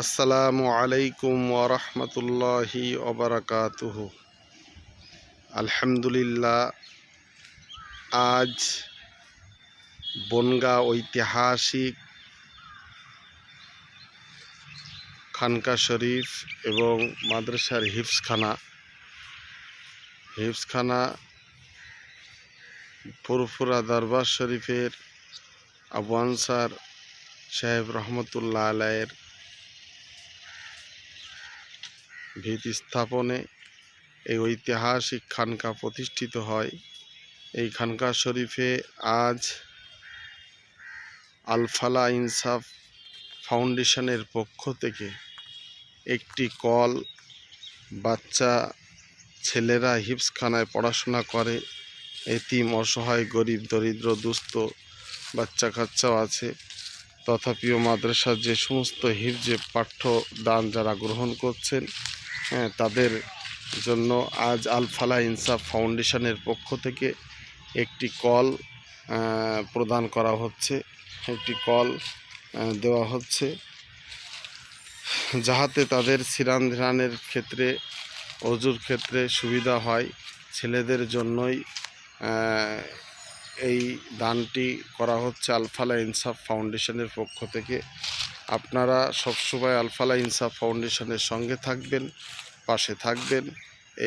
আসসালামু আলাইকুম ওয়া রাহমাতুল্লাহি ওয়া বারাকাতুহু। আলহামদুলিল্লাহ, আজ বনগাঁ ঐতিহাসিক খানকা শরীফ এবং মাদ্রাসার হিফজখানা ফুরফুরা দরবার শরীফের আবু আনসার সাহেব রহমতুল্লাহ আলাইয়ের ভিত স্থাপনে এই ঐতিহাসিক খানকা প্রতিষ্ঠিত হয়। এই খানকা শরীফে আজ আল ফালাহ ইনসাফ ফাউন্ডেশনের পক্ষ থেকে একটি কল, বাচ্চা ছেলেরা হিফজখানায় পড়াশোনা করে, এতিম, অসহায়, গরিব, দরিদ্র, দুস্থ বাচ্চা কাচ্চাও আছে, তথাপিও মাদ্রাসার যে সমস্ত হিফজে পাঠ্যদান যারা গ্রহণ করছেন, তাদের জন্য আজ আল ফালাহ ইনসাফ ফাউন্ডেশনের পক্ষ থেকে একটি কল প্রদান করা হচ্ছে, একটি কল দেওয়া হচ্ছে, যাহাতে তাদের সিরান ধিরানের ক্ষেত্রে, অজুর ক্ষেত্রে সুবিধা হয়। ছেলেদের জন্যই এই দানটি করা হচ্ছে আল ফালাহ ইনসাফ ফাউন্ডেশনের পক্ষ থেকে। আপনারা সবসময় আল ফালাহ ইনসাফ ফাউন্ডেশনের সঙ্গে থাকবেন, পাশে থাকবেন,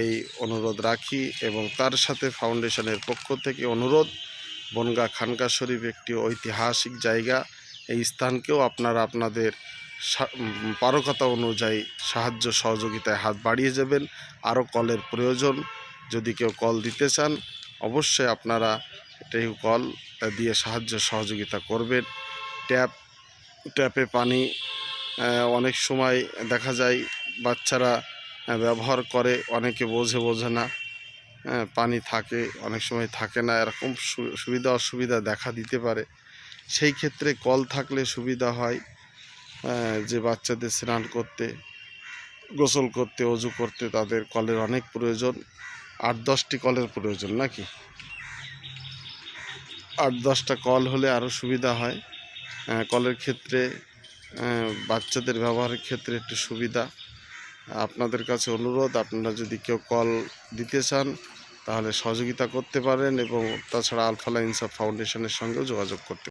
এই অনুরোধ রাখি। এবং তার সাথে ফাউন্ডেশনের পক্ষ থেকে অনুরোধ, বনগাঁ খানকা শরীফ একটি ঐতিহাসিক জায়গা, এই স্থানকেও আপনারা আপনাদের পারকতা অনুযায়ী সাহায্য সহযোগিতায় হাত বাড়িয়ে যাবেন। আরও কলের প্রয়োজন, যদি কেউ কল দিতে চান অবশ্যই আপনারা এটাই কল দিয়ে সাহায্য সহযোগিতা করবেন। ট্যাপে পানি অনেক সময় দেখা যায় বাচ্চারা ব্যবহার করে, অনেকে বোঝে না, পানি থাকে, অনেক সময় থাকে না, এরকম সুবিধা অসুবিধা দেখা দিতে পারে। সেই ক্ষেত্রে কল থাকলে সুবিধা হয়, যে বাচ্চাদের স্নান করতে, গোসল করতে, অজু করতে তাদের কলের অনেক প্রয়োজন। 8-10টি কলের প্রয়োজন, নাকি 8-10টা কল হলে আরও সুবিধা হয়। কলের ক্ষেত্রে বাচ্চাদের ব্যবহারের ক্ষেত্রে একটু সুবিধা। আপনাদের কাছে অনুরোধ, আপনারা যদি কেউ কল দিতে চান তাহলে সহযোগিতা করতে পারেন, এবং তাছাড়া আল ফালাহ ইনসাফ ফাউন্ডেশনের সঙ্গেও যোগাযোগ করতে